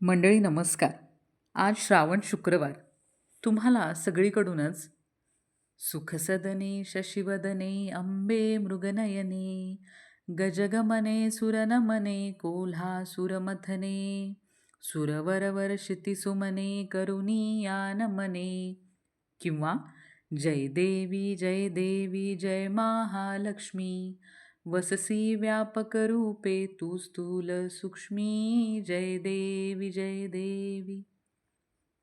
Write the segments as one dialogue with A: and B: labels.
A: मंडळी नमस्कार. आज श्रावण शुक्रवार. तुम्हाला सगळीकडूनच सुखसदने शशिवदने अंबे मृगनयने गजगमने सुरनमने कोल्हासुरमथने सुरवरवर्षितिसुमने करुणीयानमने किंवा जय देवी जय महालक्ष्मी वससी व्यापक रूपे तू स्थूल सूक्ष्मी जय देवी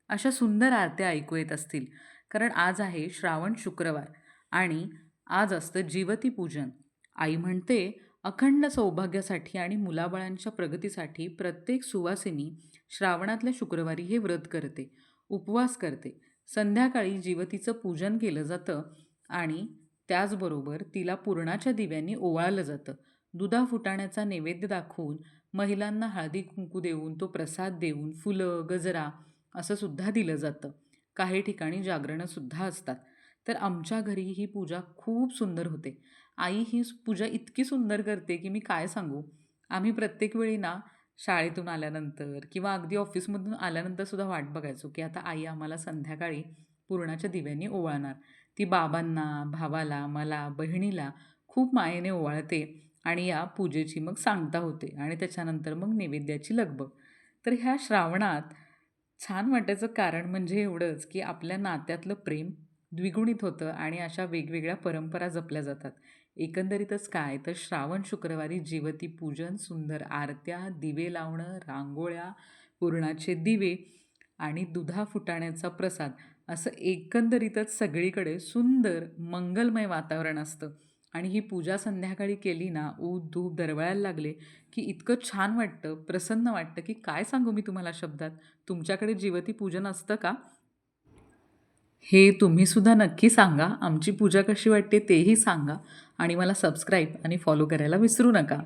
A: अशा सुंदर आरत्या ऐकू येत असतील. कारण आज आहे श्रावण शुक्रवार आणि आज असतं जीवती पूजन. आई म्हणते अखंड सौभाग्यासाठी आणि मुलाबाळांच्या प्रगतीसाठी प्रत्येक सुवासिनी श्रावणातल्या शुक्रवारी हे व्रत करते, उपवास करते. संध्याकाळी जीवतीचं पूजन केलं जातं आणि त्याचबरोबर तिला पुरणाच्या दिव्यांनी ओवाळलं जातं. दुधा फुटाण्याचा नैवेद्य दाखवून महिलांना हळदी कुंकू देऊन तो प्रसाद देऊन फुलं गजरा असं सुद्धा दिलं जातं. काही ठिकाणी जागरणंसुद्धा असतात. तर आमच्या घरी ही पूजा खूप सुंदर होते. आई ही पूजा इतकी सुंदर करते की मी काय सांगू. आम्ही प्रत्येक वेळी ना शाळेतून आल्यानंतर किंवा अगदी ऑफिसमधून आल्यानंतर सुद्धा वाट बघायचो की आता आई आम्हाला संध्याकाळी पुरणाच्या दिव्यांनी ओवाळणार. ती बाबांना, भावाला, मला, बहिणीला खूप मायेने ओवाळते आणि या पूजेची मग सांगता होते आणि त्याच्यानंतर मग नैवेद्याची लगबग. तर ह्या श्रावणात छान वाटायचं कारण म्हणजे एवढंच, की आपल्या नात्यातलं प्रेम द्विगुणित होतं आणि अशा वेगवेगळ्या परंपरा जपल्या जातात. एकंदरीतच काय तर श्रावण शुक्रवारी जीवती पूजन, सुंदर आरत्या, दिवे लावणं, रांगोळ्या, पुरणाचे दिवे आणि दुधा फुटाण्याचा प्रसाद असं एकंदरीतच सगळीकडे सुंदर मंगलमय वातावरण असतं. आणि ही पूजा संध्याकाळी केली ना, ऊद धूप दरवळायला लागले, की इतकं छान वाटतं, प्रसन्न वाटतं, की काय सांगू मी तुम्हाला शब्दात. तुमच्याकडे जीवती पूजन असतं का? हे तुम्हीसुद्धा नक्की सांगा. आमची पूजा कशी वाटते तेही सांगा आणि मला सबस्क्राईब आणि फॉलो करायला विसरू नका.